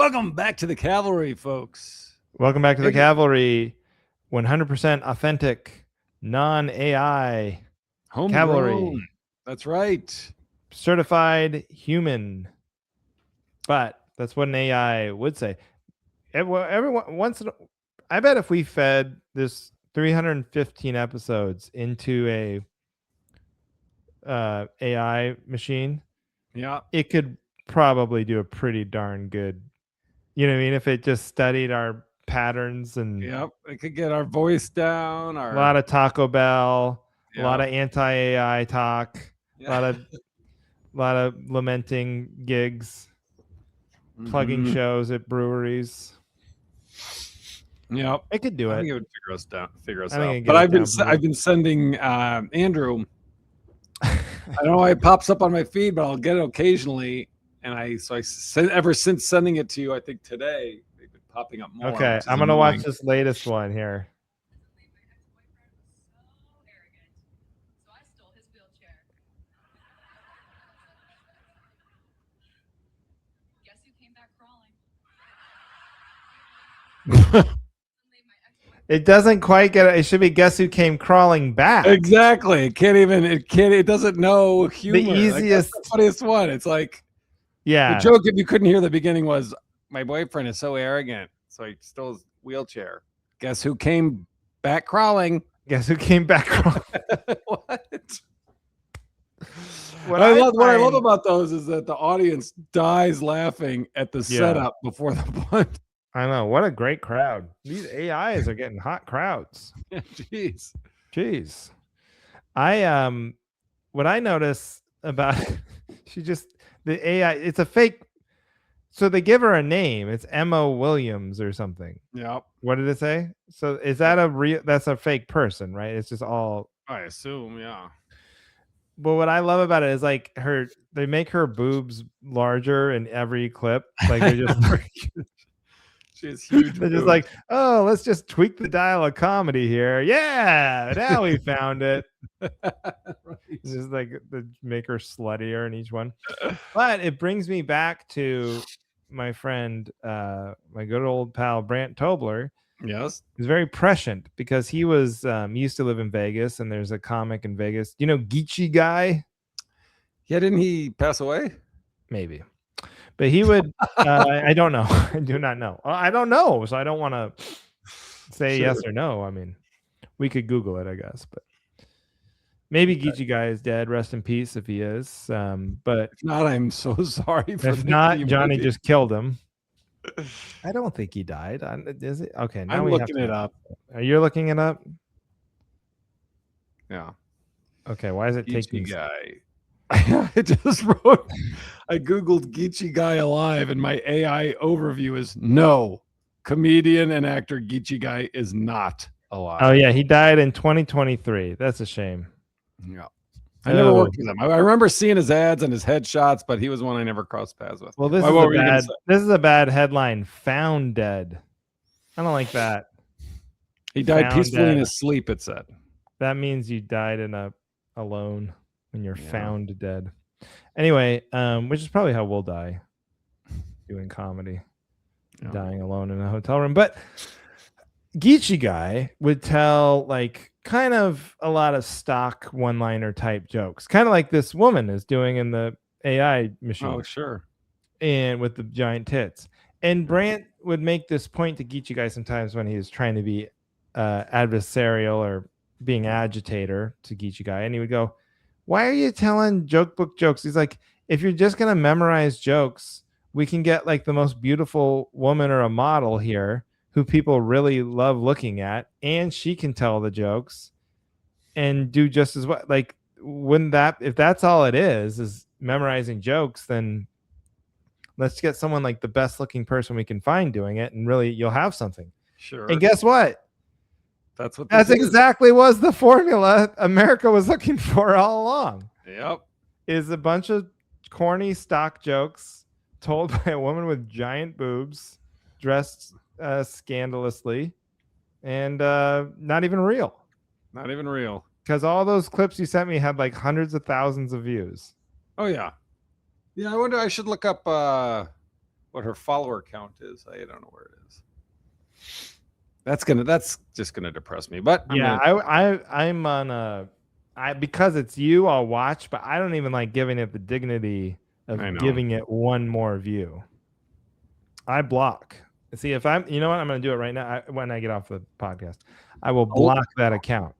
Welcome back to the cavalry, folks. Welcome back to the cavalry. 100% authentic, non-AI cavalry. That's right. Certified human. But that's what an AI would say. Everyone once I bet if we fed this 315 episodes into a AI machine, it could probably do a pretty darn good. You know what I mean? If it just studied our patterns and it could get our voice down. A lot of Taco Bell, a lot of anti-AI talk, a lot of lamenting gigs, plugging shows at breweries. Yep, it could do it. I think it would figure us out. But I've been sending Andrew. I don't know why it pops up on my feed, but I'll get it occasionally. And ever since sending it to you, I think today they've been popping up more. Okay, I'm gonna watch this latest one here. It doesn't quite get it. It should be guess who came crawling back. Exactly. It doesn't know humor. The easiest, the funniest one. It's like, the joke, if you couldn't hear the beginning, was my boyfriend is so arrogant, so he stole his wheelchair. Guess who came back crawling? Guess who came back crawling? What I love about those is that the audience dies laughing at the setup before the punch. I know. What a great crowd. These AIs are getting hot crowds. Jeez. What I notice about the AI, it's a fake. So they give her a name. It's Emma Williams or something. Yep. What did it say? So is that that's a fake person, right? It's just all, I assume, yeah. But what I love about it is like they make her boobs larger in every clip. Like they just she has huge they're just like, oh, let's just tweak the dial of comedy here. Yeah, now we found it. It's just like they make her sluttier in each one. But it brings me back to my friend, my good old pal Brant Tobler. Yes, he's very prescient because he was used to live in Vegas, and there's a comic in Vegas. You know, Geechee Guy. Yeah, didn't he pass away? Maybe, but he would. I don't know. I do not know. I don't know, so I don't want to say yes or no. I mean, we could Google it, I guess, but maybe Geechee Guy is dead. Rest in peace if he is. But if not, I'm so sorry. If not, Johnny just killed him. I don't think he died. Is it? Okay, now I'm looking it up. Are you looking it up? Yeah. Okay, why is it taking? Guy. I just wrote. I googled Geechee Guy alive, and my AI overview is no. Comedian and actor Geechee Guy is not alive. Oh yeah, he died in 2023. That's a shame. Yeah. I never worked with him. I remember seeing his ads and his headshots, but he was one I never crossed paths with. Well, this is a bad headline. Found dead. I don't like that. He died peacefully in his sleep, it said. That means you died alone when you're found dead. Anyway, which is probably how we'll die, doing comedy, dying alone in a hotel room. But Geechee Guy would tell like kind of a lot of stock one-liner type jokes, kind of like this woman is doing in the AI machine. Oh, sure. And with the giant tits. And Brant would make this point to Geechee Guy sometimes when he was trying to be adversarial or being agitator to Geechee Guy. And he would go, why are you telling joke book jokes? He's like, if you're just going to memorize jokes, we can get like the most beautiful woman or a model here who people really love looking at, and she can tell the jokes and do just as well. Like, if that's all it is memorizing jokes, then let's get someone like the best looking person we can find doing it, and really you'll have something. Sure. And guess what? That's exactly was the formula America was looking for all along. Yep. Is a bunch of corny stock jokes told by a woman with giant boobs, dressed scandalously, and not even real. Not even real. Because all those clips you sent me had like hundreds of thousands of views. Oh yeah. Yeah, I wonder. I should look up. what her follower count is. I don't know where it is. That's just gonna depress me. But yeah, I'm on because it's you, I'll watch, but I don't even like giving it the dignity of giving it one more view. I block. See, if I'm, you know what, I'm going to do it right now. When I get off the podcast, I will block that account.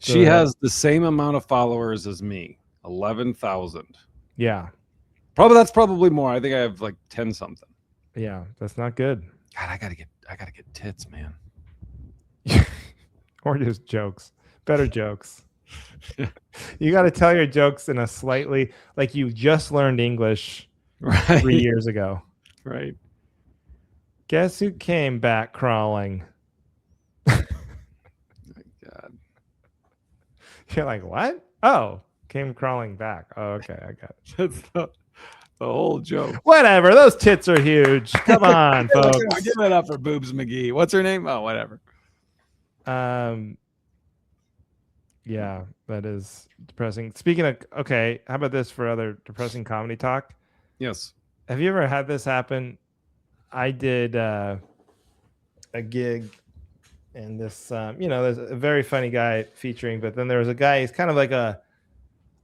She has the same amount of followers as me, 11,000. Yeah, that's probably more. I think I have like 10 something. Yeah, that's not good. God, I gotta get tits, man. Or just jokes. Better jokes. You got to tell your jokes in a slightly like you just learned English 3 years ago. Right. Guess who came back crawling? My God. You're like, what? Oh, came crawling back. Oh, okay, I got it. That's the whole joke. Whatever. Those tits are huge. Come on, folks. Give it up for Boobs McGee. What's her name? Oh, whatever. Yeah, that is depressing. Speaking of, okay, how about this for other depressing comedy talk? Yes. Have you ever had this happen? I did a gig, and this, there's a very funny guy featuring, but then there was a guy, he's kind of like a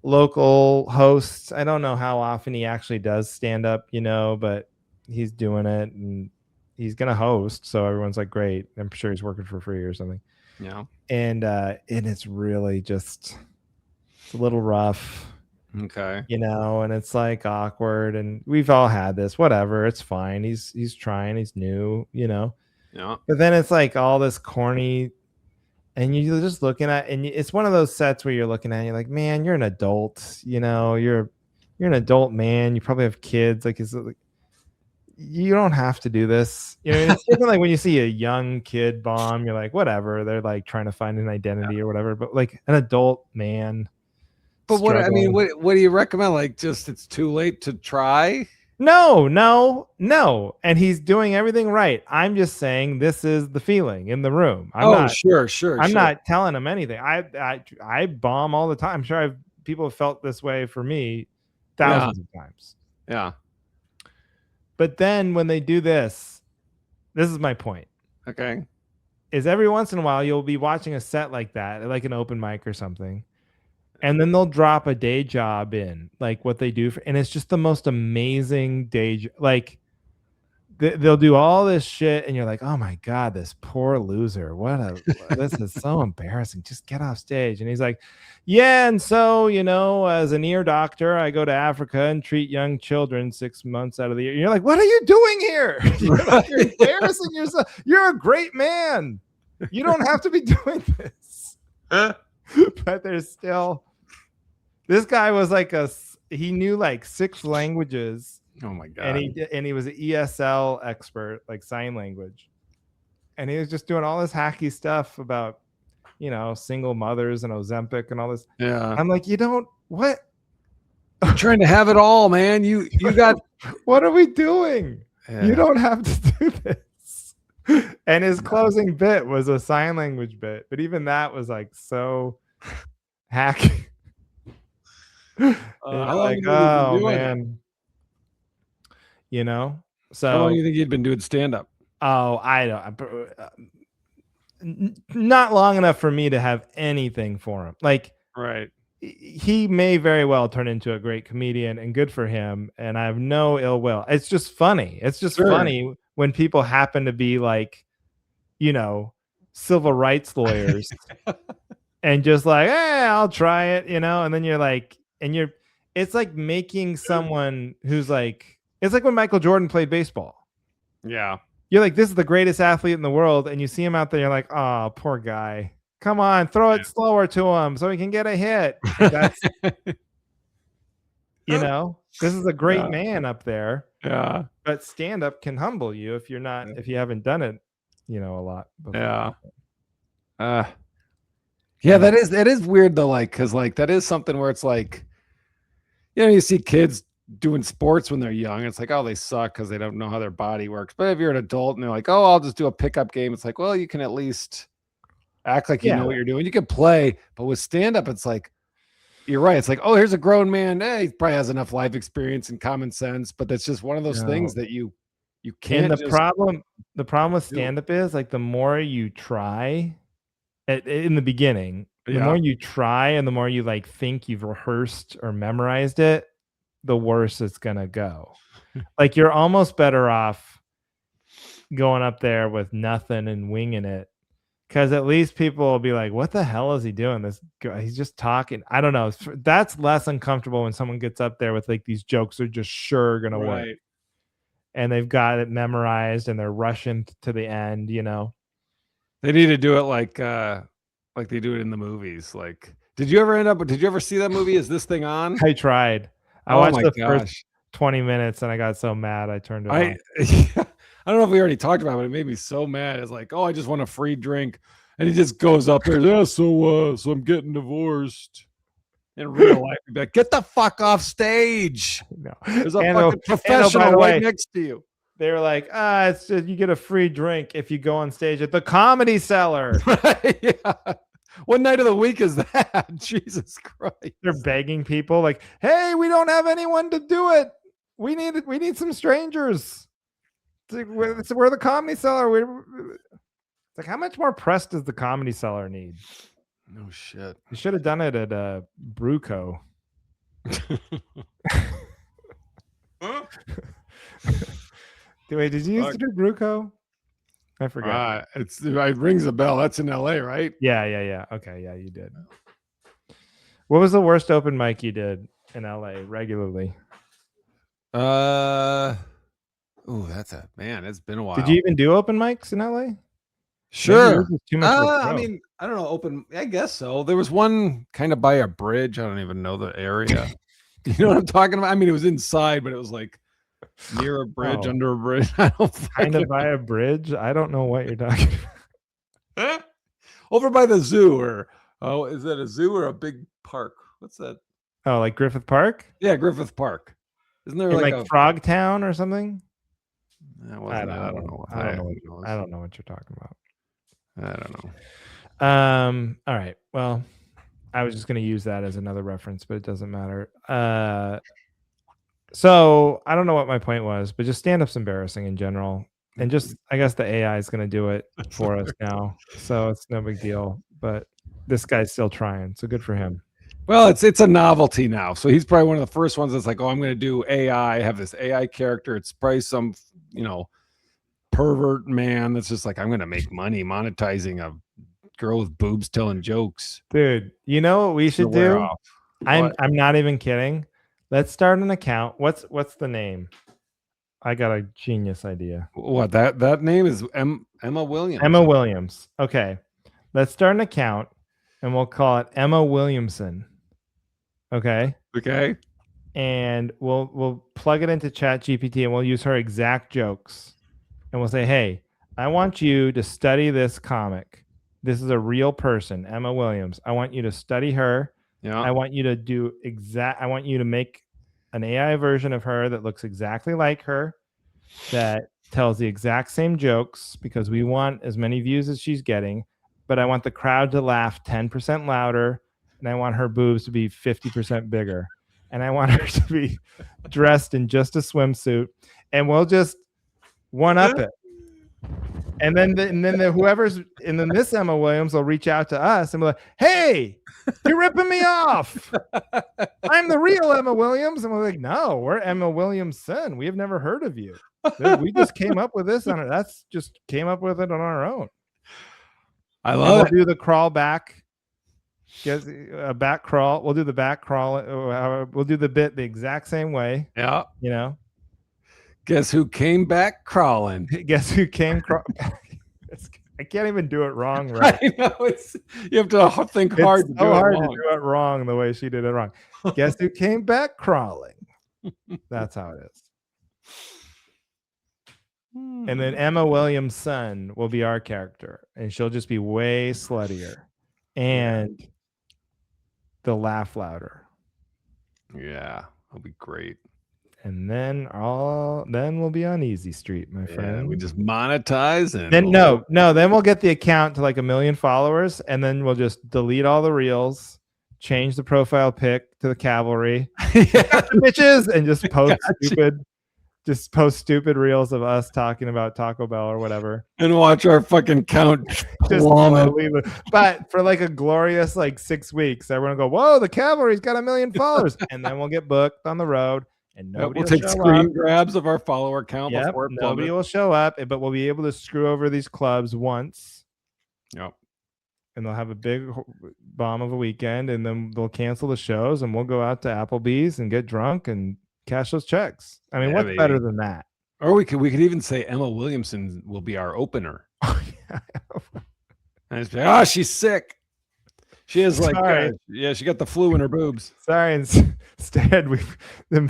local host. I don't know how often he actually does stand up, but he's doing it, and he's going to host. So everyone's like, great. I'm sure he's working for free or something. Yeah. And it's really it's a little rough. Okay. And it's like awkward, and we've all had this, whatever. It's fine. He's trying, he's new, Yeah. But then it's like all this corny, and you're just looking at, and it's one of those sets where you're looking at, you're like, man, you're an adult, you're an adult man. You probably have kids. Like, you don't have to do this. It's different like when you see a young kid bomb, you're like, whatever. They're like trying to find an identity or whatever. But like an adult man. But what do you recommend? Like, just it's too late to try? No. And he's doing everything right. I'm just saying this is the feeling in the room. Sure. I'm not telling him anything. I bomb all the time. I'm sure people have felt this way for me thousands of times. Yeah. But then when they do this is my point. Okay. Is every once in a while you'll be watching a set like that, like an open mic or something, and then they'll drop a day job in, like what they do, and it's just the most amazing day job. Like they'll do all this shit, and you're like, oh my God, this poor loser. This is so embarrassing. Just get off stage. And he's like, yeah, and so, as an ear doctor, I go to Africa and treat young children 6 months out of the year. You're like, what are you doing here? You're embarrassing yourself. You're a great man. You don't have to be doing this. But there's still, this guy was like he knew like 6 languages. Oh my God. And he was an ESL expert, like sign language. And he was just doing all this hacky stuff about, single mothers and Ozempic and all this. Yeah. I'm like, what? You're trying to have it all, man. You got, what are we doing? Yeah. You don't have to do this. And his closing bit was a sign language bit. But even that was like so hacky. Like, oh man. So how long do you think he'd been doing stand-up? Oh, I don't. Not long enough for me to have anything for him. Like, right. He may very well turn into a great comedian, and good for him. And I have no ill will. It's just funny. It's just funny when people happen to be like, civil rights lawyers, and just like, I'll try it, and then you're like, it's like making someone who's like. It's like when Michael Jordan played baseball. Yeah. You're like, this is the greatest athlete in the world. And you see him out there. You're like, oh, poor guy. Come on, throw it slower to him so he can get a hit. That's, this is a great man up there. Yeah. But stand-up can humble you if if you haven't done it, a lot before. Yeah. That is weird though. Like, cause like, that is something where it's like, you see kids doing sports when they're young. It's like, oh, they suck because they don't know how their body works. But if you're an adult and they're like, oh, I'll just do a pickup game, it's like, well, you can at least act like you know what you're doing. You can play, but with stand-up, it's like, you're right. It's like, oh, here's a grown man. He probably has enough life experience and common sense, but that's just one of those things that you can't. And the problem with stand-up is like the more you try in the beginning, the more you try and the more you like think you've rehearsed or memorized it, the worse it's gonna go. Like you're almost better off going up there with nothing and winging it, because at least people will be like, what the hell is he doing? This guy, he's just talking. I don't know. That's less uncomfortable when someone gets up there with like these jokes are just sure gonna work, and they've got it memorized and they're rushing to the end. They need to do it like they do it in the movies. Like, did you ever see that movie? Is This Thing On? I tried. I watched the first 20 minutes and I got so mad I turned it off. I don't know if we already talked about it, but it made me so mad. It's like, oh, I just want a free drink. And he just goes up there, yeah, so I'm getting divorced. In real life, you'd be like, get the fuck off stage. No. There's a fucking professional right next to you. They were like, it's just, you get a free drink if you go on stage at the Comedy Cellar. Yeah. What night of the week is that? Jesus Christ. They're begging people like, hey, we don't have anyone to do it. We need some strangers. We're the Comedy Cellar. It's like, how much more press does the Comedy Cellar need? No shit. You should have done it at Bruco. Wait, did you used to do Bruco? I forgot. It rings a bell. That's in LA, right? Yeah. Okay, yeah, you did. What was the worst open mic you did in LA regularly? It's been a while. Did you even do open mics in LA? Sure. I mean, I don't know. I guess so. There was one kind of by a bridge. I don't even know the area. You know what I'm talking about? I mean, it was inside, but it was like near a bridge, under a bridge. I don't kind of by a bridge. I don't know what you're talking about. Over by the zoo, or is that a zoo or a big park? What's that? Oh, like Griffith Park? Yeah, Griffith Park. Isn't there like Frogtown or something? I don't know. I don't know what you're talking about. I don't know. All right. Well, I was just going to use that as another reference, but it doesn't matter. So I don't know what my point was, but just stand-up's embarrassing in general. And just, I guess the AI is going to do it for us now. So it's no big deal, but this guy's still trying. So good for him. Well, it's a novelty now. So he's probably one of the first ones that's like, oh, I'm going to do AI, have this AI character. It's probably some, pervert man that's just like, I'm going to make money monetizing a girl with boobs telling jokes. Dude, you know what we should do? I'm not even kidding. Let's start an account. What's the name? I got a genius idea. What, that name is Emma Williams. Emma Williams. Okay. Let's start an account and we'll call it Emma Williamson. Okay. And we'll plug it into ChatGPT and we'll use her exact jokes. And we'll say, hey, I want you to study this comic. This is a real person, Emma Williams. I want you to study her. Yeah. I want you to I want you to make an AI version of her that looks exactly like her, that tells the exact same jokes, because we want as many views as she's getting. But I want the crowd to laugh 10% louder, and I want her boobs to be 50% bigger. And I want her to be dressed in just a swimsuit. And we'll just one up it, and then this Emma Williams will reach out to us and be like, hey, you're ripping me off. I'm the real Emma Williams. And we're like, no, we're Emma Williamson. We have never heard of you. We just came up with this came up with it on our own. I love it. We'll do the crawl back. Get a back crawl. We'll do the back crawl. We'll do the bit the exact same way. Yeah. Guess who came back crawling? Guess who came crawling? I can't even do it wrong, right? I know, you have to think hard. It's so hard to do it wrong the way she did it wrong. Guess who came back crawling? That's how it is. And then Emma Williams' son will be our character, and she'll just be way sluttier, and they'll laugh louder. Yeah, that'll be great. And then we'll be on easy street, my friend. We just monetize and then then we'll get the account to like 1 million followers, and then we'll just delete all the reels, change the profile pic to the cavalry, bitches, and just post stupid reels of us talking about Taco Bell or whatever, and watch our fucking count plummet. But for like a glorious 6 weeks, everyone will go, "Whoa, the cavalry's got 1 million followers," and then we'll get booked on the road, and nobody will take screen grabs of our follower count. Yep, before nobody will show up, but we'll be able to screw over these clubs once. Yep. And they'll have a big bomb of a weekend, and then they'll cancel the shows, and we'll go out to Applebee's and get drunk and cash those checks. I mean, what's better than that? Or we could even say Emma Williamson will be our opener. Oh, yeah. And it's like, oh, she's sick. She is like, she got the flu in her boobs. Sorry, instead in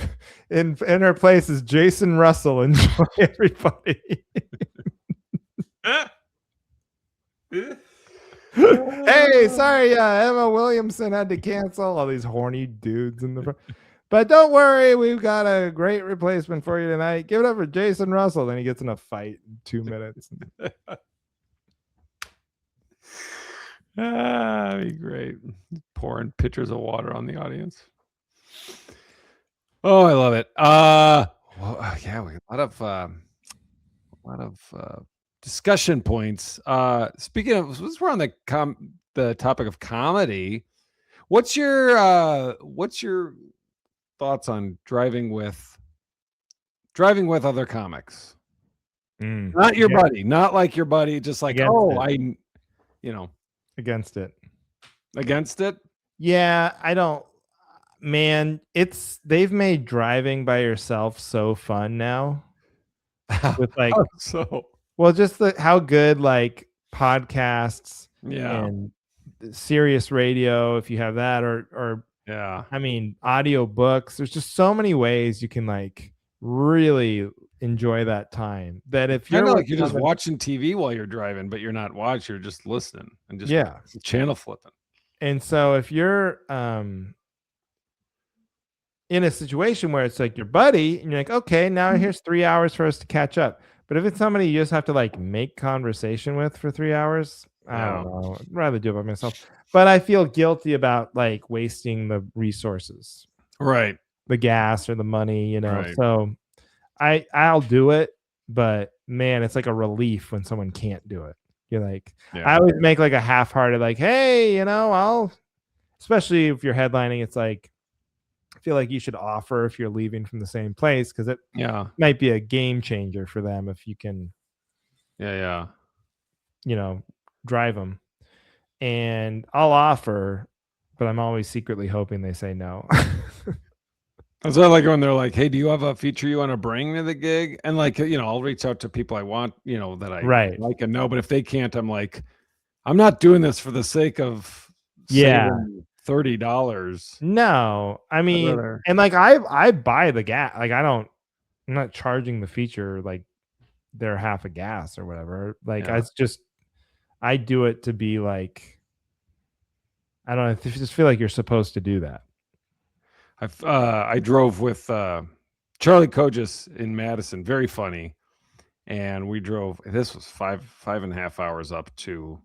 her place is Jason Russell. Enjoy, everybody. Hey, sorry, Emma Williamson had to cancel. All these horny dudes in the front. But don't worry, we've got a great replacement for you tonight. Give it up for Jason Russell. Then he gets in a fight in 2 minutes. That'd be great. Pouring pitchers of water on the audience. Oh, I love it. Well, yeah, we got a lot of discussion points. Speaking of, since we're on the topic of comedy, what's your thoughts on driving with other comics? Not your buddy, not like your buddy, just like against it. Against it? Yeah, I don't. Man, they've made driving by yourself so fun now. With just how good podcasts and Sirius Radio, if you have that, or I mean audio books. There's just so many ways you can really enjoy that time. That if you're you're just watching TV while you're driving, but you're not watching, you're just listening and just channel flipping. And so if you're in a situation where it's like your buddy and you're like, okay, now here's 3 hours for us to catch up. But if it's somebody you just have to make conversation with for 3 hours, I don't know. I'd rather do it by myself. But I feel guilty about wasting the resources, right? The gas or the money, Right. So I'll do it, but man, it's like a relief when someone can't do it. You're like, I always make a half-hearted, hey, I'll, especially if you're headlining, it's I feel like you should offer if you're leaving from the same place, because it might be a game changer for them if you can drive them. And I'll offer, but I'm always secretly hoping they say no. Is that when they're like, hey, do you have a feature you want to bring to the gig? And I'll reach out to people I want, that I like and know, but if they can't, I'm like, I'm not doing this for the sake of saving $30. No, I mean, and I buy the gas. I'm not charging the feature they're half a gas or whatever. I do it to be I don't know. I just feel like you're supposed to do that. I drove with Charlie Kogis in Madison, very funny, and we drove. This was 5.5 hours up to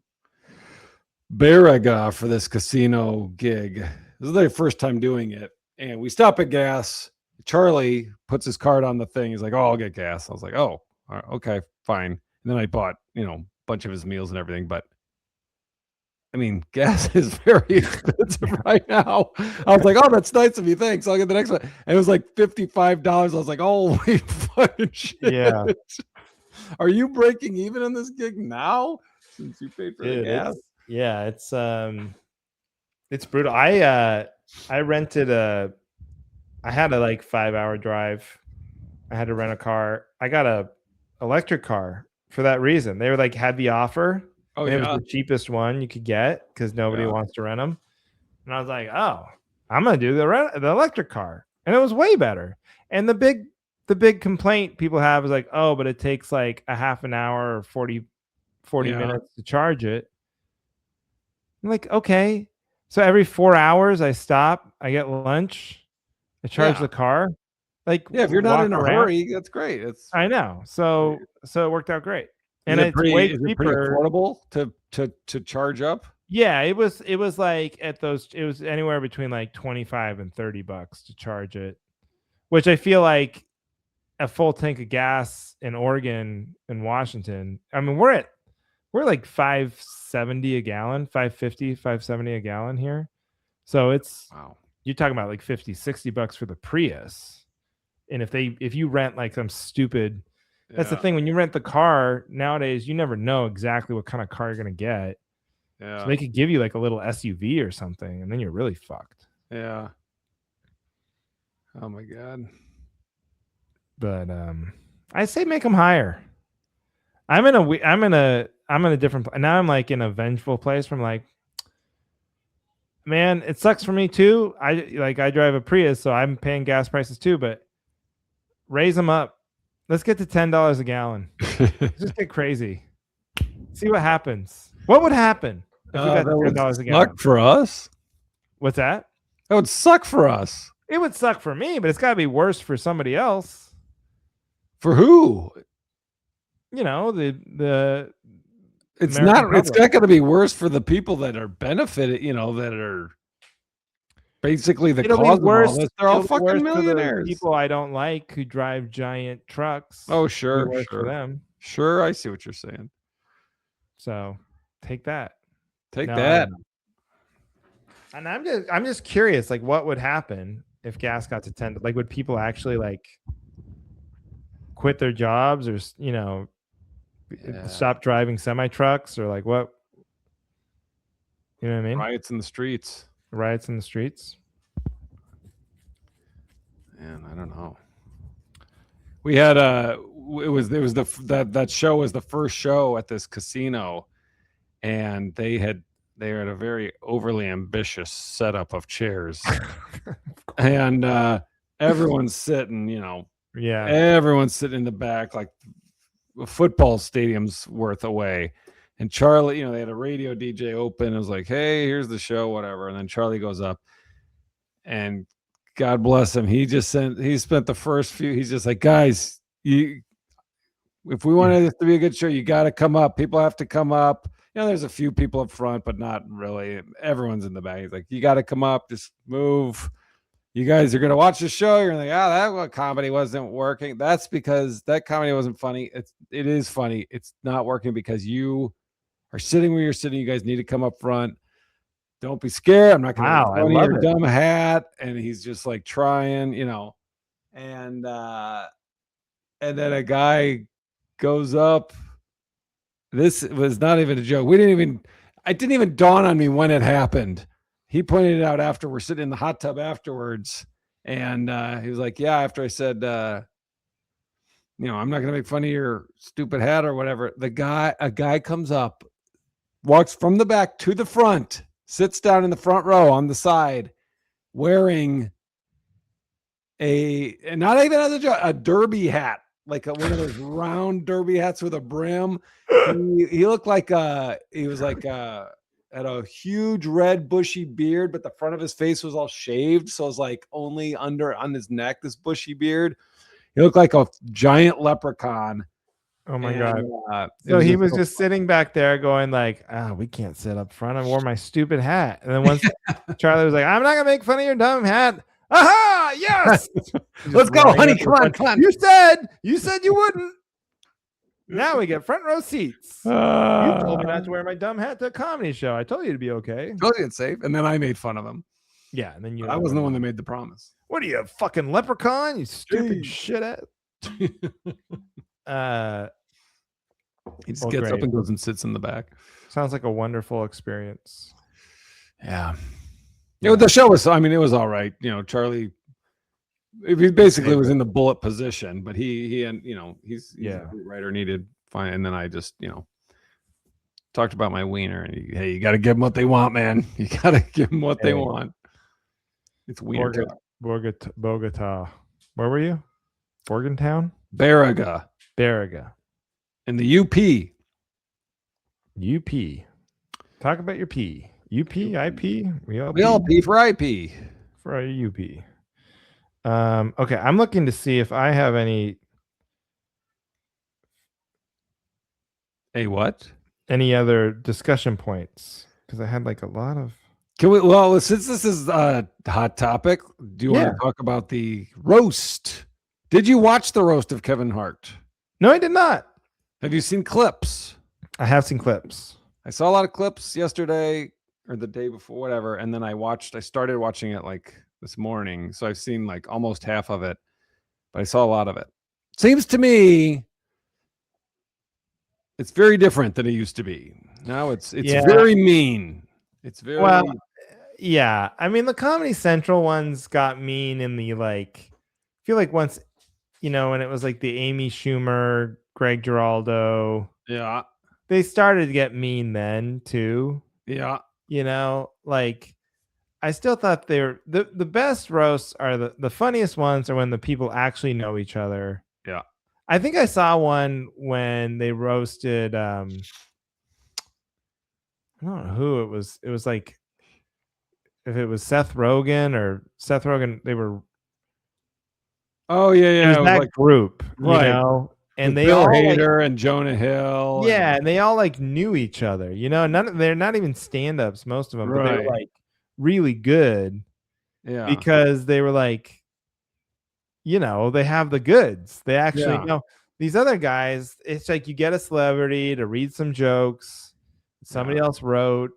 Baraga for this casino gig. This is their first time doing it, and we stop at gas. Charlie puts his card on the thing. He's like, "Oh, I'll get gas." I was like, "Oh, okay, fine." And then I bought a bunch of his meals and everything, but I mean, gas is very expensive right now. I was like, "Oh, that's nice of you. Thanks. I'll get the next one." And it was like $55. I was like, "Oh, wait, fucking shit. Yeah. Are you breaking even on this gig now since you paid for the gas?" It's brutal. I rented I had a 5-hour drive. I had to rent a car. I got a electric car for that reason. They were had the offer. Oh, it was the cheapest one you could get because nobody wants to rent them. And I was like, oh, I'm gonna do the electric car, and it was way better. And the big complaint people have is oh, but it takes a half an hour or 40 minutes to charge it. I'm like, okay, so every 4 hours I stop, I get lunch, I charge the car. If you're not in a hurry, that's great. I know. So it worked out great. And it's way cheaper. Is it pretty affordable to charge up? Yeah, it was like at those. It was anywhere between like $25 and $30 to charge it, which I feel like a full tank of gas in Oregon and Washington. I mean, we're like 570 a gallon, 550, 570 a gallon here. So it's you're talking about like $50-$60 for the Prius. And if you rent like some stupid, that's the thing, when you rent the car nowadays, you never know exactly what kind of car you're gonna get. Yeah. So they could give you like a little SUV or something, and then you're really fucked. Yeah. Oh my God. But I say make them higher. I'm in a different now. I'm like in a vengeful place from like, man, it sucks for me too. I drive a Prius, so I'm paying gas prices too, but raise them up. Let's get to $10 a gallon. Just get crazy. See what happens. What would happen if we got $10 a gallon? Suck for us. What's that? That would suck for us. It would suck for me, but it's got to be worse for somebody else. For who? You know, the it's American not. Public. It's not going to be worse for the people that are benefited. You know, that are basically the cause of all this. They're all fucking millionaires. People I don't like who drive giant trucks. Oh, sure, for them. Sure, I see what you're saying. So, take that. Take that. And I'm just curious, like, what would happen if gas got to 10? Like, would people actually like quit their jobs, or stop driving semi trucks, or like what? You know what I mean? Riots in the streets. Riots in the streets. Man, I don't know. We had that show was the first show at this casino, and they had a very overly ambitious setup of chairs, and everyone's sitting, everyone's sitting in the back like a football stadium's worth away. And Charlie, they had a radio DJ open. It was like, hey, here's the show, whatever. And then Charlie goes up, and God bless him, he spent the first few, he's just like, guys, if we want this to be a good show, you got to come up. People have to come up. There's a few people up front, but not really. Everyone's in the back. He's like, you got to come up, just move. You guys are going to watch the show. You're like, that comedy wasn't working. That's because that comedy wasn't funny. It is funny. It's not working because you are sitting where you're sitting. You guys need to come up front. Don't be scared. I'm not going to make fun of your dumb hat. And he's just like trying, and then a guy goes up. This was not even a joke. It didn't even dawn on me when it happened. He pointed it out after we're sitting in the hot tub afterwards. And he was like, yeah, after I said, I'm not going to make fun of your stupid hat or whatever. A guy comes up, walks from the back to the front, sits down in the front row on the side, wearing not even as a derby hat, like one of those round derby hats with a brim. He looked like he was like had a huge red bushy beard, but the front of his face was all shaved, so it was like only on his neck, this bushy beard. He looked like a giant leprechaun. Oh my God. So he was just sitting back there going like, we can't sit up front. I wore my stupid hat. And then once Charlie was like, I'm not gonna make fun of your dumb hat. Aha! Yes. Let's go, honey. Come on. You said you wouldn't. Now we get front row seats. You told me not to wear my dumb hat to a comedy show. I told you to be okay. Told you it's safe. And then I made fun of him. Yeah, and then I wasn't the one that made the promise. What are you, a fucking leprechaun? You stupid shit at. He just gets up and goes and sits in the back. Sounds like a wonderful experience. Yeah. The show was, it was all right. Charlie, he basically was in the bullet position, but he's a writer, needed fine. And then I just, talked about my wiener, and hey, you got to give them what they want, man. You got to give them what they want. It's wiener. Bogota. Where were you? Morgantown? Baraga. In the UP. Talk about your P. UP, IP? We all P for IP. For our UP. Okay, I'm looking to see if I have any. What? Any other discussion points? because I had like a lot of. Can we? Well, since this is a hot topic, do you want to talk about the roast? Did you watch the roast of Kevin Hart? No, I did not. Have you seen clips? I have seen clips. I saw a lot of clips yesterday or the day before, whatever, and then I started watching it like this morning, so I've seen like almost half of it, but I saw a lot of it. Seems to me it's very different than it used to be. Now it's very mean. It's very well, yeah. I mean, the Comedy Central ones got mean in the like. I feel like once, when it was like the Amy Schumer, Greg Giraldo. Yeah. They started to get mean then too. Yeah. Like I still thought they're the best roasts are the funniest ones are when the people actually know each other. Yeah. I think I saw one when they roasted I don't know who it was. It was like if it was Seth Rogen, they were. Oh yeah. It was that like, group, right. And they Bill all Hader and Jonah Hill. Yeah, and they all like knew each other. They're not even stand-ups, most of them, but they were like really good. Yeah. Because they were like, they have the goods. They actually know. These other guys, it's like you get a celebrity to read some jokes somebody else wrote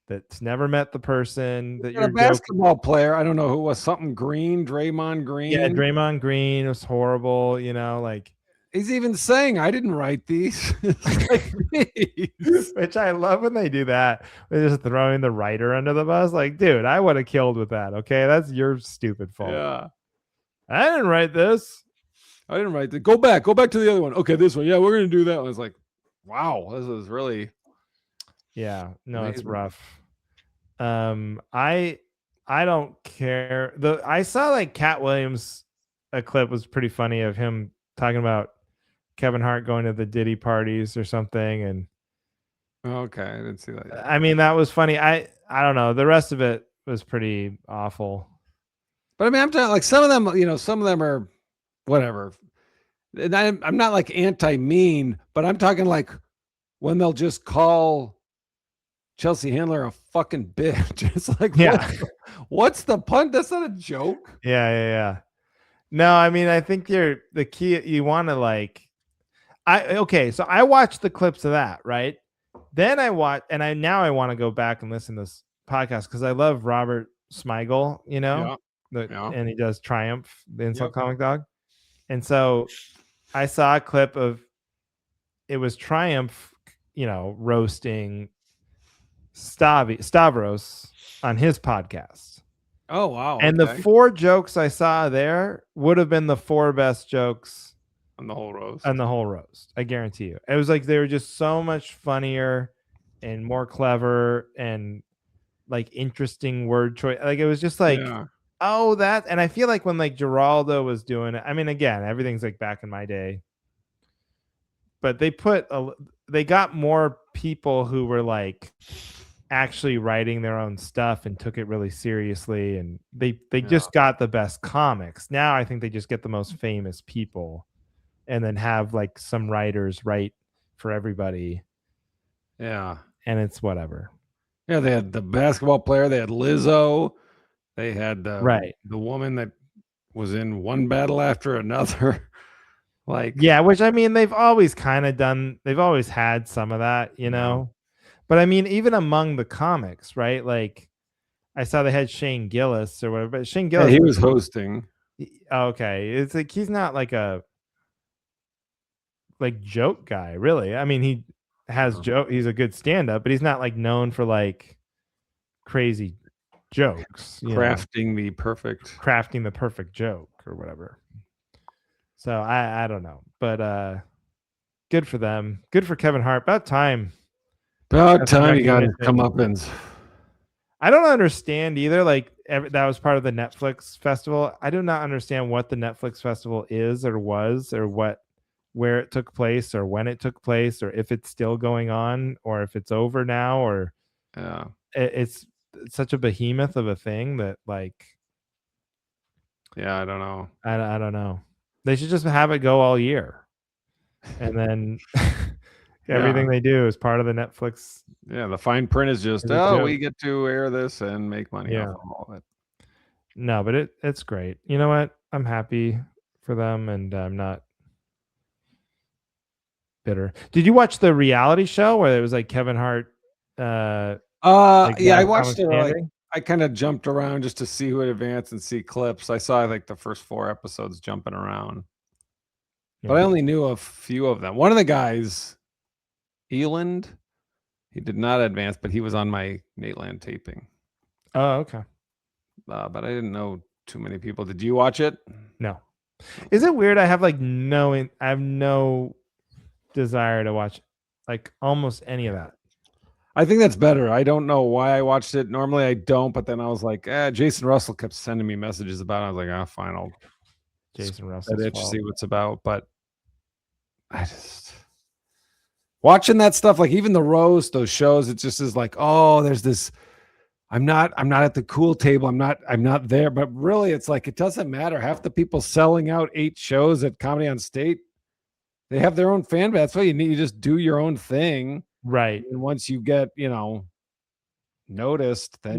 that's never met the person that you're a basketball player. I don't know who was something Green, Draymond Green. Yeah, Draymond Green was horrible. Like he's even saying, "I didn't write these," which I love when they do that. They're just throwing the writer under the bus. Like, dude, I would have killed with that. Okay, that's your stupid fault. Yeah, I didn't write this. I didn't write that. Go back to the other one. Okay, this one. Yeah, we're gonna do that. I was like, wow, this is really. Yeah, no, amazing. It's rough. I don't care. I saw like Cat Williams, a clip was pretty funny of him talking about Kevin Hart going to the Diddy parties or something, and okay, I didn't see that yet. I mean, that was funny. I don't know. The rest of it was pretty awful. But I mean, I'm talking like some of them. Some of them are whatever. And I'm not like anti-mean, but I'm talking like when they'll just call Chelsea Handler a fucking bitch. It's like, what's the pun? That's not a joke. Yeah. No, I mean, I think the key. You want to like, so I watched the clips of that, right? Then I watch, and I want to go back and listen to this podcast because I love Robert Smigel, and he does Triumph, the Insult Comic Dog, and so I saw a clip of it was Triumph, roasting Stavros on his podcast. Oh wow! And the 4 jokes I saw there would have been the 4 best jokes on the whole roast. I guarantee you. It was like they were just so much funnier and more clever and like interesting word choice. Like it was just like, that. And I feel like when like Giraldo was doing it, I mean, again, everything's like back in my day, but they got more people who were like actually writing their own stuff and took it really seriously, and they just got the best comics. Now I think they just get the most famous people and then have like some writers write for everybody. Yeah. And it's whatever. Yeah, they had the basketball player, they had Lizzo, they had the woman that was in One Battle After Another. Like, yeah, which I mean, they've always had some of that, But I mean, even among the comics, right? Like, I saw they had Shane Gillis or whatever, but Shane Gillis, he was hosting. Okay, it's like he's not like a joke guy, really. I mean, he has joke. He's a good stand-up, but he's not like known for like crazy jokes, crafting the perfect joke or whatever. So I don't know, but good for them. Good for Kevin Hart. About time you got his comeuppance. I don't understand either. Like that was part of the Netflix festival. I do not understand what the Netflix festival is or was or where it took place or when it took place or if it's still going on or if it's over now or it's such a behemoth of a thing that like. Yeah, I don't know. I don't know. They should just have it go all year. And then Everything they do is part of the Netflix. Yeah, the fine print is just we get to air this and make money off of all of it. No, but it's great. You know what? I'm happy for them, and I'm not bitter. Did you watch the reality show where it was like Kevin Hart? Yeah, I watched it. I kind of jumped around just to see who would advance and see clips. I saw like the first 4 episodes jumping around, but I only knew a few of them. One of the guys, Eland, he did not advance, but he was on my Nateland taping. Oh, okay. But I didn't know too many people. Did you watch it? No. Is it weird? I have no desire to watch like almost any of that. I think that's better. I don't know why I watched it. Normally I don't, but then I was like, Jason Russell kept sending me messages about it. I was like, fine, I'll Jason Russell see what's about. But I just watching that stuff, like even the roast, those shows, it just is like, oh, there's this. I'm not at the cool table. I'm not there. But really, it's like it doesn't matter. Half the people selling out 8 shows at Comedy on State, they have their own fan base. That's why you need. You just do your own thing. Right. And once you get, noticed, then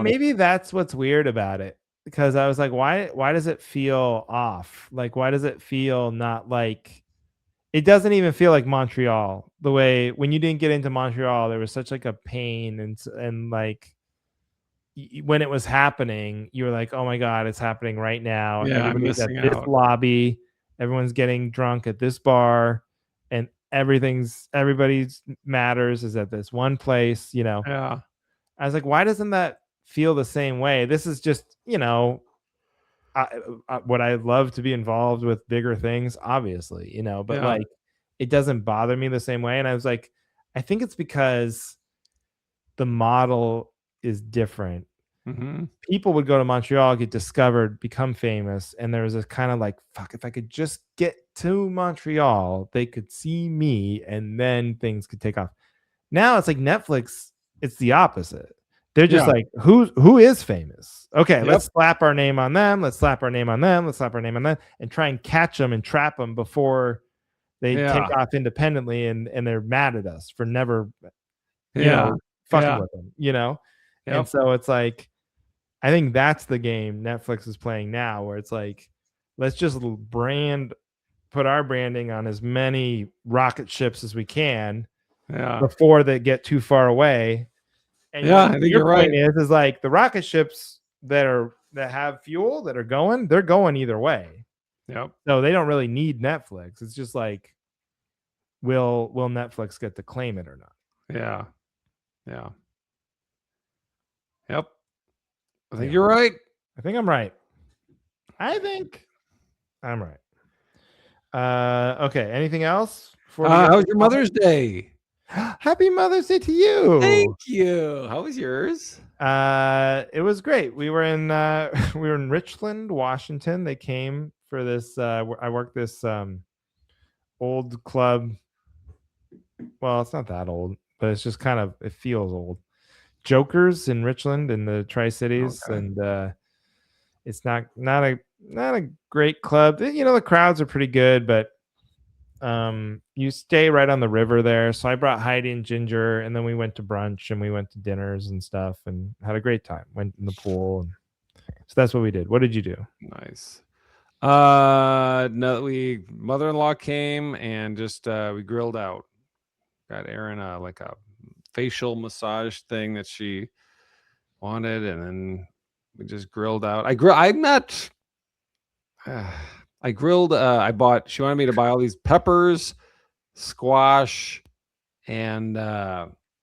maybe that's what's weird about it, because I was like, why does it feel off? Like, why does it feel not like, it doesn't even feel like Montreal, the way when you didn't get into Montreal, there was such like a pain and like when it was happening, you were like, oh my God, it's happening right now. Yeah, everybody's at this lobby, everyone's getting drunk at this bar, and everybody's matters is at this one place, Yeah. I was like, why doesn't that feel the same way? This is just, what I love to be involved with bigger things, obviously, but like, it doesn't bother me the same way. And I was like, I think it's because the model is different. Mm-hmm. People would go to Montreal, get discovered, become famous, and there was a kind of like, fuck, if I could just get to Montreal, they could see me, and then things could take off. Now it's like Netflix, it's the opposite. They're just like, who is famous? Okay, let's slap our name on them. Let's slap our name on them. Let's slap our name on them, and try and catch them and trap them before they take off independently, and they're mad at us for never, fucking with them, And so it's like, I think that's the game Netflix is playing now, where it's like, let's just put our branding on as many rocket ships as we can before they get too far away. And I think you're right. Is like the rocket ships that have fuel that are going, they're going either way. Yep. So they don't really need Netflix. It's just like, will Netflix get to claim it or not? Yeah. Yeah. Yep. I think you're right. I think I'm right. I think I'm right. Okay. Anything else? How's your Mother's Day? Happy Mother's Day to you. Thank you. How was yours? It was great. We were in Richland, Washington. They came for this. I worked this old club. Well, it's not that old, but it's just kind of, it feels old. Jokers in Richland in the Tri-Cities, and it's not a great club. The crowds are pretty good, but you stay right on the river there. So I brought Heidi and Ginger, and then we went to brunch and we went to dinners and stuff and had a great time. Went in the pool, and so that's what we did. What did you do? Nice. Mother-in-law came and just we grilled out. Got Erin like a facial massage thing that she wanted, and then we just grilled out. I bought, she wanted me to buy all these peppers, squash, and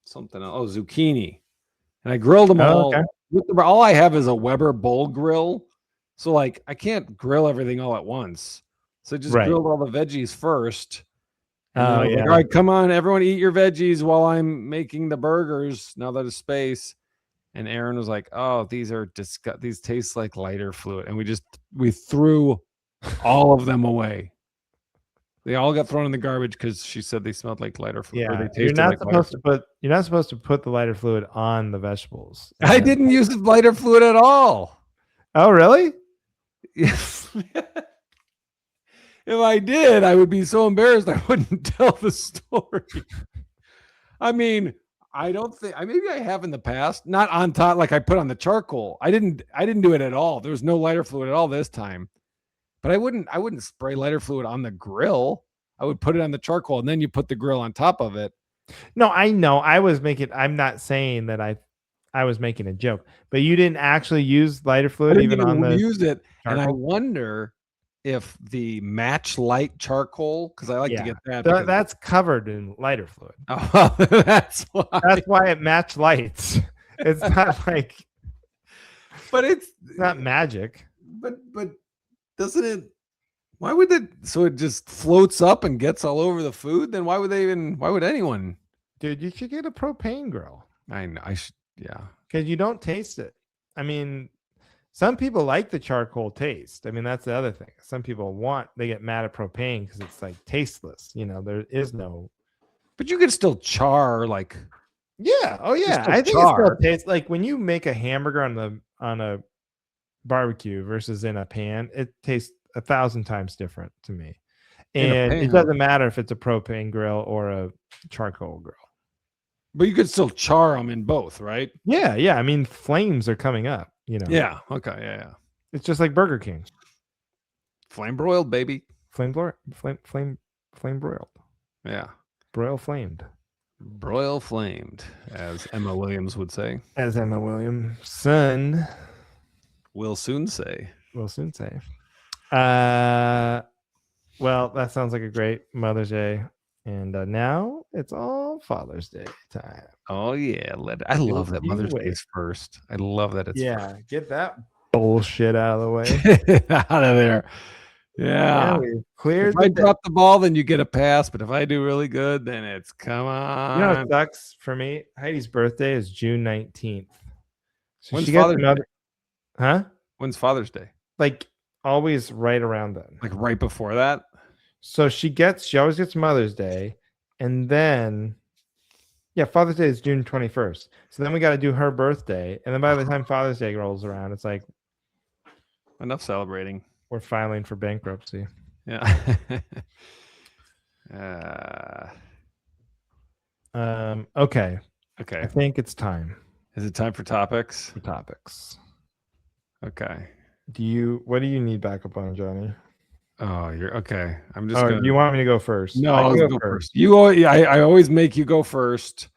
something else, zucchini, and I grilled them all. Okay. All I have is a Weber bowl grill, so like I can't grill everything all at once. So I just grilled all the veggies first. And like, all right, come on, everyone, eat your veggies while I'm making the burgers. Now that is space. And Erin was like, "Oh, these taste like lighter fluid," and we threw all of them away. They all got thrown in the garbage because she said they smelled like lighter fluid. Yeah, you're not supposed to put the lighter fluid on the vegetables. I didn't use lighter fluid at all. Oh, really? Yes. If I did, I would be so embarrassed I wouldn't tell the story. I mean, I don't think maybe I have in the past, not on top like I put on the charcoal. I didn't do it at all. There was no lighter fluid at all this time. But I wouldn't spray lighter fluid on the grill. I would put it on the charcoal and then you put the grill on top of it. No, I know. I'm not saying that I was making a joke, but you didn't actually use lighter fluid even on the use it. charcoal? And I wonder if the match light charcoal, because I like to get that. That's covered in lighter fluid. Oh, that's why it match lights. It's not like, but it's not magic. But doesn't it? Why would it? So it just floats up and gets all over the food. Then why would anyone? Dude, you should get a propane grill. I know. I should. Yeah. Because you don't taste it. I mean, some people like the charcoal taste. I mean, that's the other thing. Some people they get mad at propane because it's like tasteless. There is no. But you can still char like. Yeah. Oh yeah. I think it still tastes like when you make a hamburger on a barbecue versus in a pan. It tastes 1,000 times different to me, and it doesn't matter if it's a propane grill or a charcoal grill. But you could still char them in both, right? Yeah. I mean, flames are coming up. Yeah. Okay. Yeah. It's just like Burger King. Flame broiled, baby. Flame broiled. Yeah. Broil flamed, as Emma Williams would say. As Emma Williamson will soon say. Well, that sounds like a great Mother's Day. And now it's all Father's Day time. Oh, yeah. I love that Mother's Day is first. I love that it's first. Get that bullshit out of the way. Out of there. Yeah. Cleared. If I drop the ball, then you get a pass. But if I do really good, then it's come on. What sucks for me? Heidi's birthday is June 19th. So when's Father's Day? Huh? When's Father's Day? Like always right around then. Like right before that? So she always gets Mother's Day. And then, Father's Day is June 21st. So then we got to do her birthday. And then by the time Father's Day rolls around, it's like. Enough celebrating. We're filing for bankruptcy. Yeah. Okay. I think it's time. Is it time for topics? Okay. Okay. What do you need backup on, Johnny? Oh, you're okay. I'm just. You want me to go first? No, I'll go first. I always make you go first.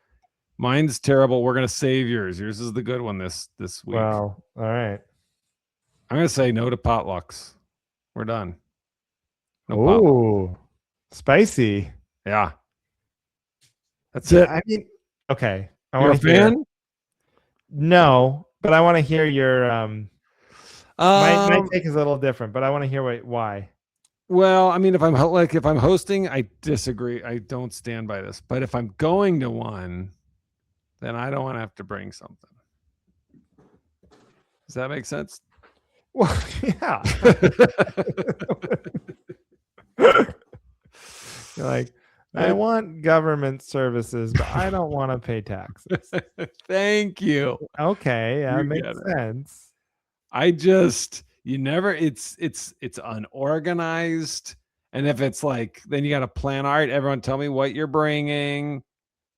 Mine's terrible. We're gonna save yours. Yours is the good one this week. Well, all right. I'm gonna say no to potlucks. We're done. No spicy. Yeah. That's it. I mean, okay. You're a fan? No, but I want to hear your my take is a little different, but I want to hear why. Well, I mean, if I'm hosting, I disagree. I don't stand by this. But if I'm going to one, then I don't want to have to bring something. Does that make sense? Well, yeah. You're like, I want government services, but I don't want to pay taxes. Thank you. Okay, yeah, makes sense. It's unorganized, and if it's like, then you got to plan. All right, everyone, tell me what you're bringing.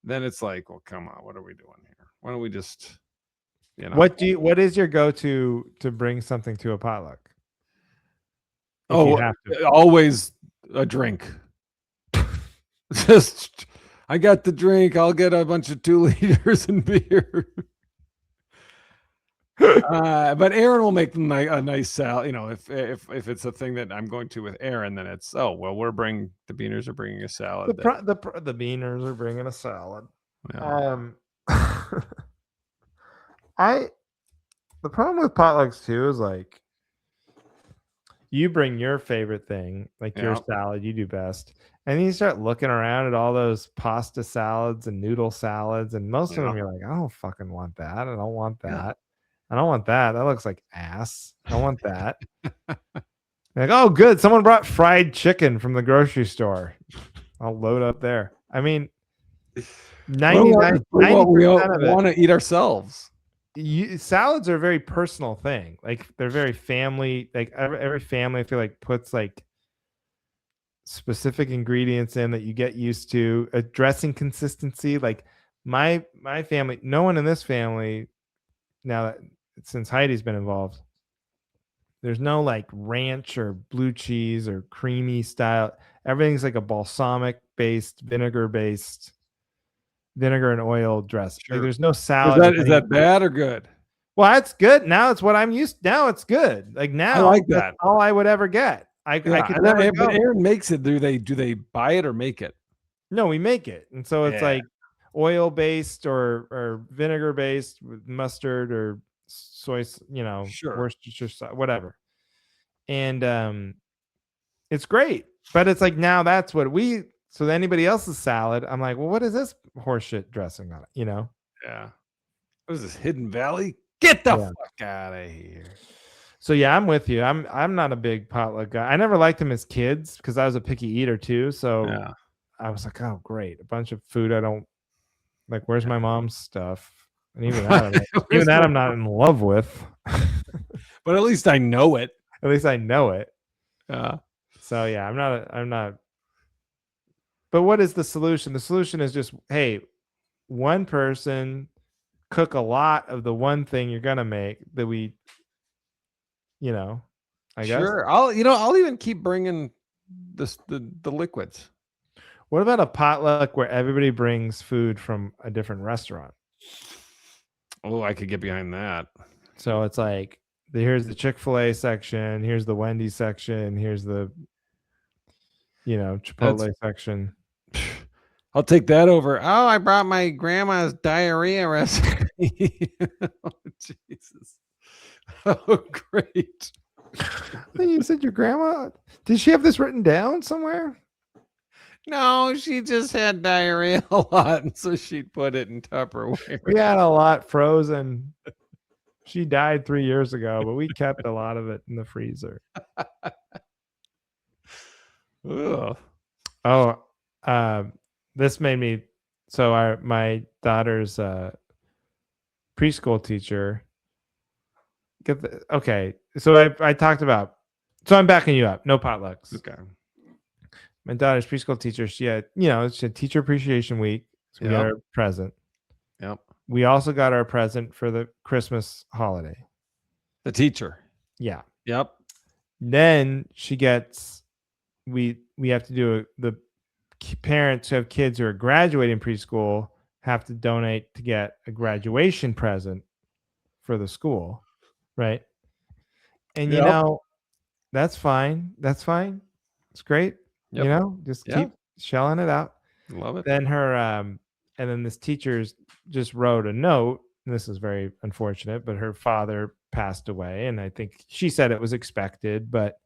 Then it's like, well, come on, what are we doing here? Why don't we just, What is your go-to to bring something to a potluck? Always a drink. I got the drink. I'll get a bunch of 2 liters in beer. But Aaron will make a nice salad. If it's a thing that I'm going to with Aaron, then it's the Beaners are bringing a salad. The Beaners are bringing a salad. Yeah. The problem with potlucks too is like you bring your favorite thing, like your salad, you do best, and then you start looking around at all those pasta salads and noodle salads, and most of them you're like, I don't fucking want that. I don't want that. Yeah. I don't want that. That looks like ass. I don't want that. Like, oh, good. Someone brought fried chicken from the grocery store. I'll load up there. I mean, 99% we want to eat ourselves. Salads are a very personal thing. Like they're very family. Like every family, I feel like puts like specific ingredients in that you get used to, a dressing consistency. Like my family, no one in this family now that since Heidi's been involved, there's no like ranch or blue cheese or creamy style. Everything's like a balsamic based, vinegar and oil dress. Sure. Like there's no salad. Is that bad or good? Well, that's good. Now it's what I'm used to. Now it's good. Like now, I like that. That's all I would ever get. I could never go. But Aaron makes it. Do they buy it or make it? No, we make it. And so it's like oil based or vinegar based with mustard or soy, Worcestershire, whatever. And it's great. But it's like now that's what so anybody else's salad, I'm like, well, what is this horseshit dressing on it? Yeah. What is this, Hidden Valley? Get the fuck out of here. So yeah, I'm with you. I'm not a big potluck guy. I never liked them as kids because I was a picky eater too. So I was like, oh great, a bunch of food I don't like. Where's my mom's stuff? And even that, I'm not in love with. But at least I know it. At least I know it. So yeah, I'm not. But what is the solution? The solution is just, hey, one person cook a lot of the one thing you're gonna make that we. I guess. Sure. I'll even keep bringing the liquids. What about a potluck where everybody brings food from a different restaurant? Oh, I could get behind that. So it's like, here's the Chick-fil-A section, here's the Wendy's section, here's the Chipotle section. I'll take that over. Oh, I brought my grandma's diarrhea recipe. Oh, Jesus. Oh, great. You said your grandma, did she have this written down somewhere? No, she just had diarrhea a lot, and so she'd put it in Tupperware. We had a lot frozen. She died 3 years ago, but we kept a lot of it in the freezer. This made me, so my daughter's preschool teacher. So I talked about, so I'm backing you up. No potlucks. Okay. My daughter's preschool teacher, she had Teacher Appreciation Week. So we got her present. Yep. We also got our present for the Christmas holiday. The teacher. Yeah. Yep. Then she gets, we have to do the parents who have kids who are graduating preschool have to donate to get a graduation present for the school. Right. And that's fine. That's fine. It's great. Yep. Just keep shelling it out. Love it. Then and then this teacher just wrote a note. And this is very unfortunate, but her father passed away. And I think she said it was expected, but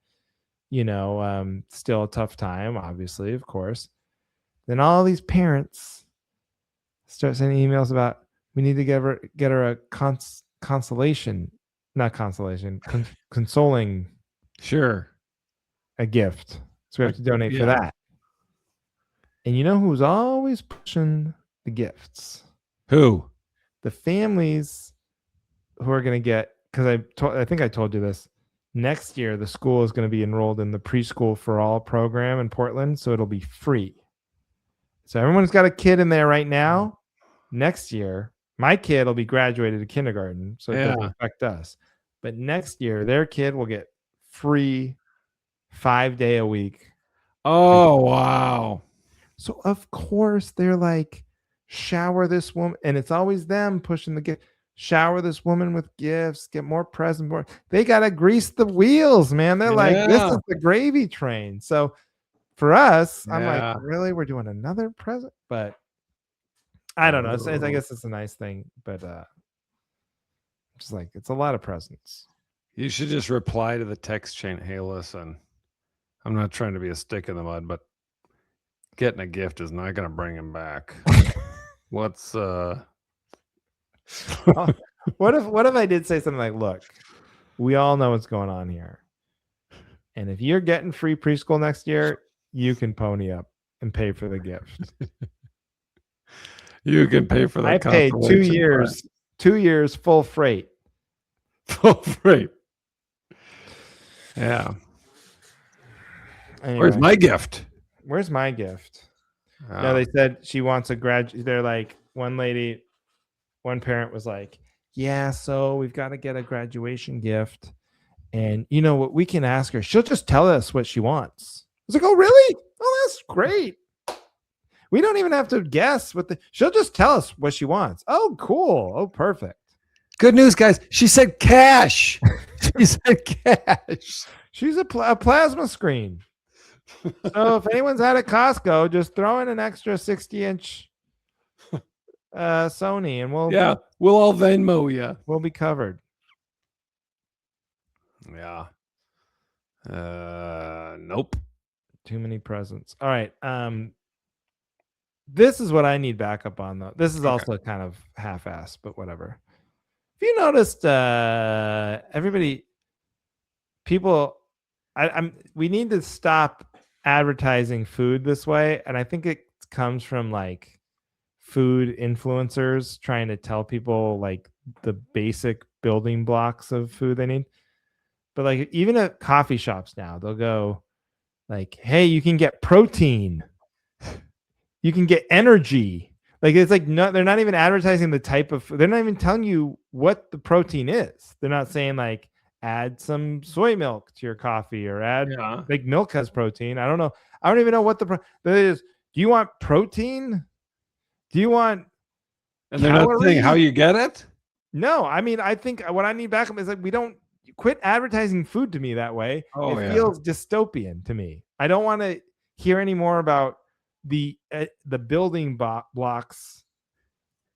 still a tough time, obviously, of course. Then all these parents start sending emails about, we need to get her a consoling. Sure. A gift. So we have to donate for that. And you know who's always pushing the gifts? Who? The families who are going to get, because I think I told you this, next year the school is going to be enrolled in the Preschool for All program in Portland, so it'll be free. So everyone's got a kid in there right now. Next year, my kid will be graduated to kindergarten, so it doesn't affect us. But next year, their kid will get free 5-day a week. Oh, wow. So, of course, they're like, shower this woman. And it's always them pushing the gift. Shower this woman with gifts. Get more presents. More. They got to grease the wheels, man. They're like, this is the gravy train. So, for us, I'm like, really? We're doing another present? But I don't know. I guess it's a nice thing. But just like, it's a lot of presents. You should just reply to the text chain. Hey, listen, I'm not trying to be a stick in the mud, but getting a gift is not going to bring him back. What's what if I did say something like, look, we all know what's going on here. And if you're getting free preschool next year, you can pony up and pay for the gift. You can pay for the I paid 2 years, 2 years full freight. Full freight. Yeah. Anyway, where's my gift? Where's my gift? No, they said she wants a They're like, one parent was like, yeah, so we've got to get a graduation gift. And you know what? We can ask her. She'll just tell us what she wants. I was like, oh, really? Oh, that's great. We don't even have to guess she'll just tell us what she wants. Oh, cool. Oh, perfect. Good news, guys. She said cash. She said cash. She's a plasma screen. So if anyone's at Costco, just throw in an extra 60-inch Sony, and we'll all Venmo you. We'll be covered. Yeah. Nope. Too many presents. All right. This is what I need backup on, though. This is also kind of half-assed, but whatever. If you noticed, we need to stop advertising food this way, and I think it comes from like food influencers trying to tell people like the basic building blocks of food they need. But like even at coffee shops now, they'll go like, hey, you can get protein, you can get energy. Like it's like, no, they're not even advertising the type of food. They're not even telling you what the protein is. They're not saying like add some soy milk to your coffee or add like milk has protein. I don't know. I don't even know what that is. Do you want protein? Do you want and they're not saying how you get it? No, I mean, I think what I need backup is like, we don't quit advertising food to me that way. It feels dystopian to me. I don't want to hear any more about the building blocks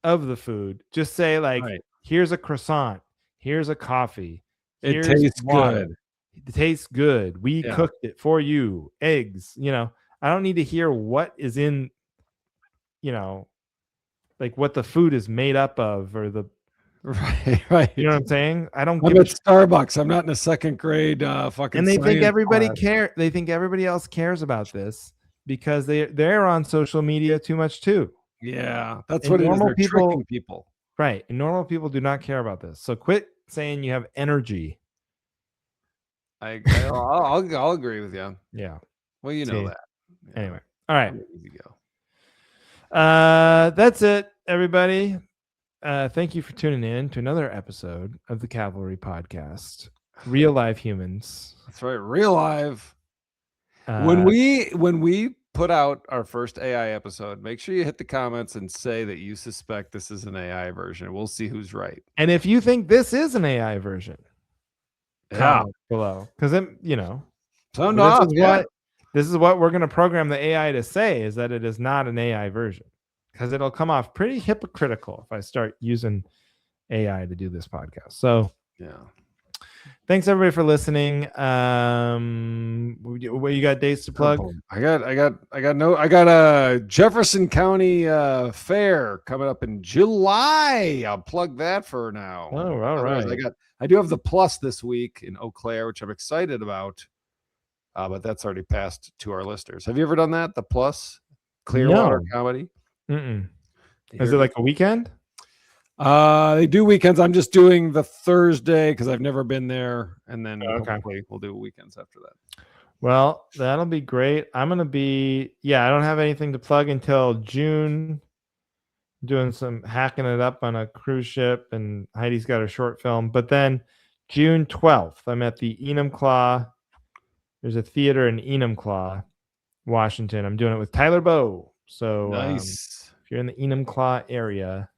of the food. Just say like, here's a croissant, here's a coffee, it tastes good. It tastes good. We cooked it for you. Eggs, I don't need to hear what is in, like what the food is made up of or the right. You know what I'm saying? I'm at Starbucks. I'm not in a second grade fucking. And they think everybody cares. They think everybody else cares about this because they're on social media too much too. Yeah, that's what it is. They're tricking people. Right. And normal people do not care about this. So quit saying you have energy. I'll agree with you. Yeah. Well, you know that. Yeah. Anyway. All right. Easy go. That's it, everybody. Thank you for tuning in to another episode of the Cavalry Podcast. Real live humans. That's right. Real live. When we put out our first AI episode, make sure you hit the comments and say that you suspect this is an AI version. We'll see who's right. And if you think this is an AI version, comment below. Because this is what we're going to program the AI to say, is that it is not an AI version. Because it'll come off pretty hypocritical if I start using AI to do this podcast. So thanks everybody for listening. What you got dates to plug? I got a Jefferson County fair coming up in July. I'll plug that for now. Oh, all right. I do have the Plus this week in Eau Claire, which I'm excited about. But that's already passed to our listeners. Have you ever done that? The Plus Clearwater Comedy? Mm-mm. Is it like a weekend? They do weekends. I'm just doing the Thursday because I've never been there, and then hopefully we'll do weekends after that. Well, that'll be great. I'm gonna be I don't have anything to plug until June. Doing some hacking it up on a cruise ship, and Heidi's got a short film. But then June 12th, I'm at the Enumclaw. There's a theater in Enumclaw, Washington. I'm doing it with Tyler Bowe. So nice. If you're in the Enumclaw area,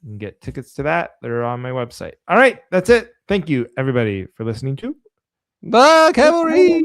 you can get tickets to that. They're on my website. All right, that's it. Thank you, everybody, for listening to The Cavalry.